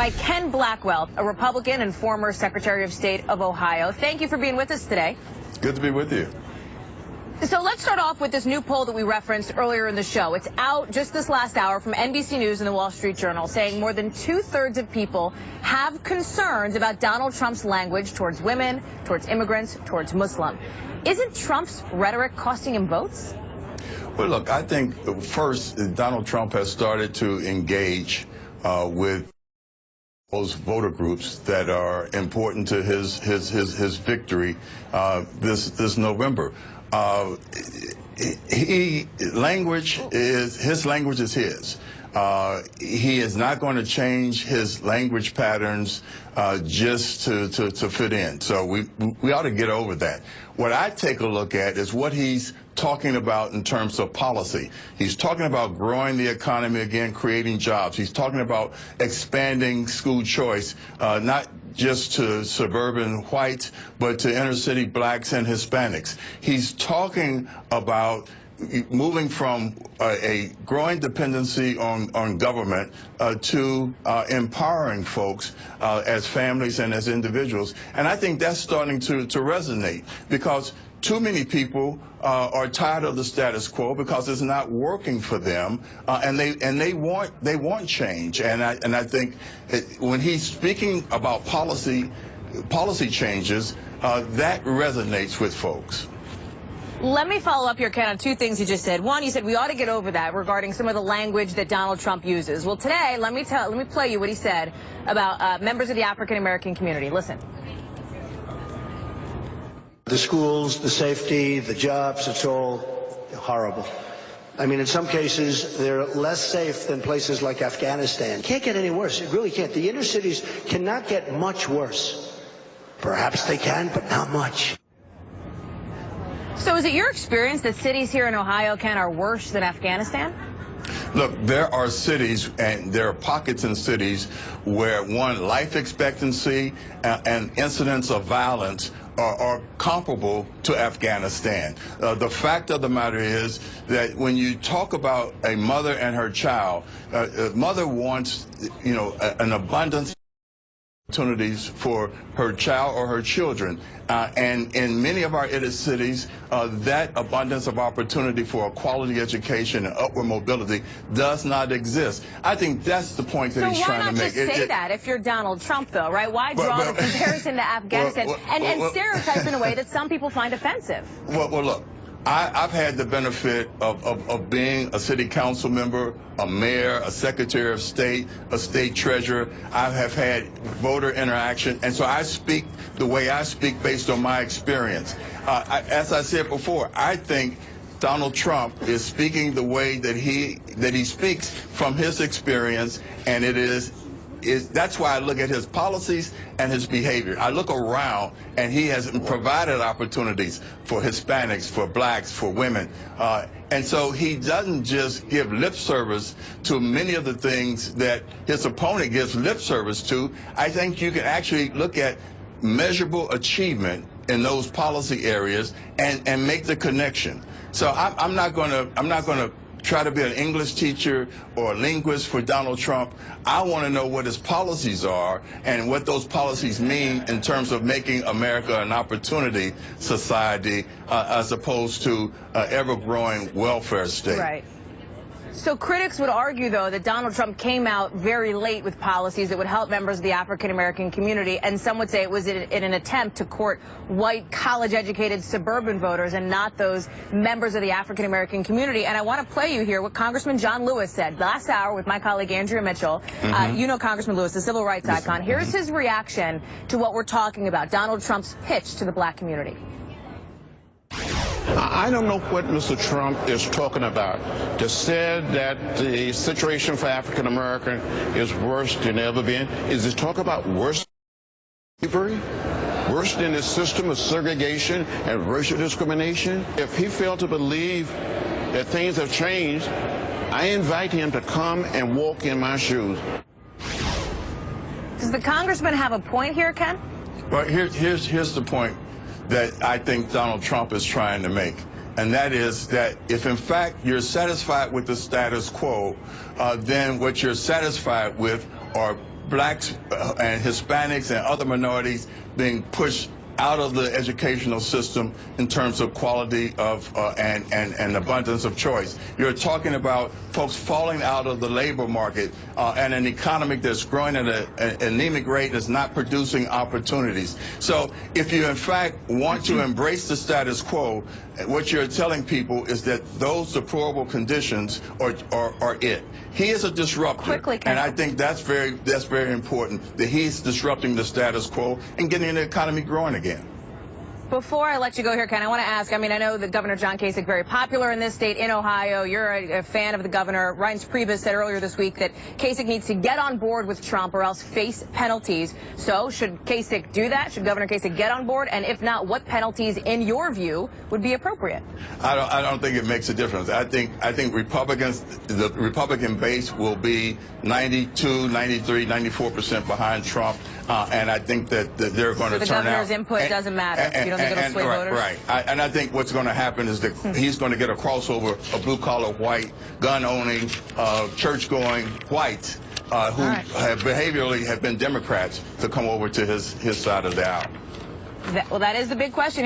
by Ken Blackwell, a Republican and former Secretary of State of Ohio. Thank you for being with us today. Good to be with you. So let's start off with this new poll that we referenced earlier in the show. It's out just this last hour from NBC News and the Wall Street Journal, saying more than 2/3 of people have concerns about Donald Trump's language towards women, towards immigrants, towards Muslim. Isn't Trump's rhetoric costing him votes? Well, look, I think first, Donald Trump has started to engage with those voter groups that are important to his victory this November. His language is his. He is not going to change his language patterns just to fit in. So we ought to get over that. What I take a look at is what he's talking about in terms of policy. He's talking about growing the economy again, creating jobs. He's talking about expanding school choice, not just to suburban whites, but to inner city blacks and Hispanics. He's talking about moving from a growing dependency on government to empowering folks as families and as individuals. And I think that's starting to resonate, because too many people are tired of the status quo because it's not working for them, and they want change. And I think when he's speaking about policy changes, that resonates with folks. Let me follow up here, Ken, on two things you just said. One, you said we ought to get over that regarding some of the language that Donald Trump uses. Well, today, let me play you what he said about members of the African American community. Listen. The schools, the safety, the jobs, it's all horrible. I mean, in some cases, they're less safe than places like Afghanistan. Can't get any worse. It really can't. The inner cities cannot get much worse. Perhaps they can, but not much. So is it your experience that cities here in Ohio, Ken, are worse than Afghanistan? Look, there are cities and there are pockets in cities where, one, life expectancy and incidents of violence are comparable to Afghanistan. The fact of the matter is that when you talk about a mother and her child, a mother wants, an abundance of opportunities for her child or her children. And in many of our inner cities, that abundance of opportunity for a quality education and upward mobility does not exist. I think that's the point that he's trying to make. So why not just say that if you're Donald Trump, though, right? Why draw the comparison to Afghanistan and stereotype in a way that some people find offensive? Well, look. I've had the benefit of being a city council member, a mayor, a secretary of state, a state treasurer. I have had voter interaction, and so I speak the way I speak based on my experience. As I said before, I think Donald Trump is speaking the way that he speaks from his experience, and that's why I look at his policies and his behavior. I look around, and he has provided opportunities for Hispanics, for blacks, for women. And so he doesn't just give lip service to many of the things that his opponent gives lip service to. I think you can actually look at measurable achievement in those policy areas and make the connection. So I'm not going to try to be an English teacher or a linguist for Donald Trump. I want to know what his policies are and what those policies mean in terms of making America an opportunity society as opposed to an ever-growing welfare state. Right. So critics would argue, though, that Donald Trump came out very late with policies that would help members of the African-American community, and some would say it was in an attempt to court white, college-educated suburban voters and not those members of the African-American community. And I want to play you here what Congressman John Lewis said last hour with my colleague Andrea Mitchell. You know Congressman Lewis, the civil rights icon. Here's his reaction to what we're talking about, Donald Trump's pitch to the black community. I don't know what Mr. Trump is talking about. Just said that the situation for African American is worse than ever been. Is he talking about worse than slavery? Worse than the system of segregation and racial discrimination? If he failed to believe that things have changed, I invite him to come and walk in my shoes. Does the congressman have a point here, Ken? Well, here's the point that I think Donald Trump is trying to make. And that is that if, in fact, you're satisfied with the status quo, then what you're satisfied with are blacks and Hispanics and other minorities being pushed out of the educational system in terms of quality of and abundance of choice. You're talking about folks falling out of the labor market and an economy that's growing at an anemic rate that's not producing opportunities. So if you in fact want to embrace the status quo, what you're telling people is that those deplorable conditions are it. He is a disruptor, and I think that's very important, that he's disrupting the status quo and getting the economy growing again. Before I let you go here, Ken, I want to ask, I mean, I know that Governor John Kasich, very popular in this state, in Ohio. You're a fan of the governor. Reince Priebus said earlier this week that Kasich needs to get on board with Trump or else face penalties. So should Kasich do that? Should Governor Kasich get on board? And if not, what penalties, in your view, would be appropriate? I don't think it makes a difference. I think Republicans, the Republican base will be 92, 93, 94% behind Trump. And I think that they're going to turn out. The governor's input doesn't matter. You don't think it'll sway voters? Right. And I think what's going to happen is that he's going to get a crossover of blue-collar white, gun-owning, church-going whites who have behaviorally have been Democrats to come over to his side of the aisle. Well, that is the big question here.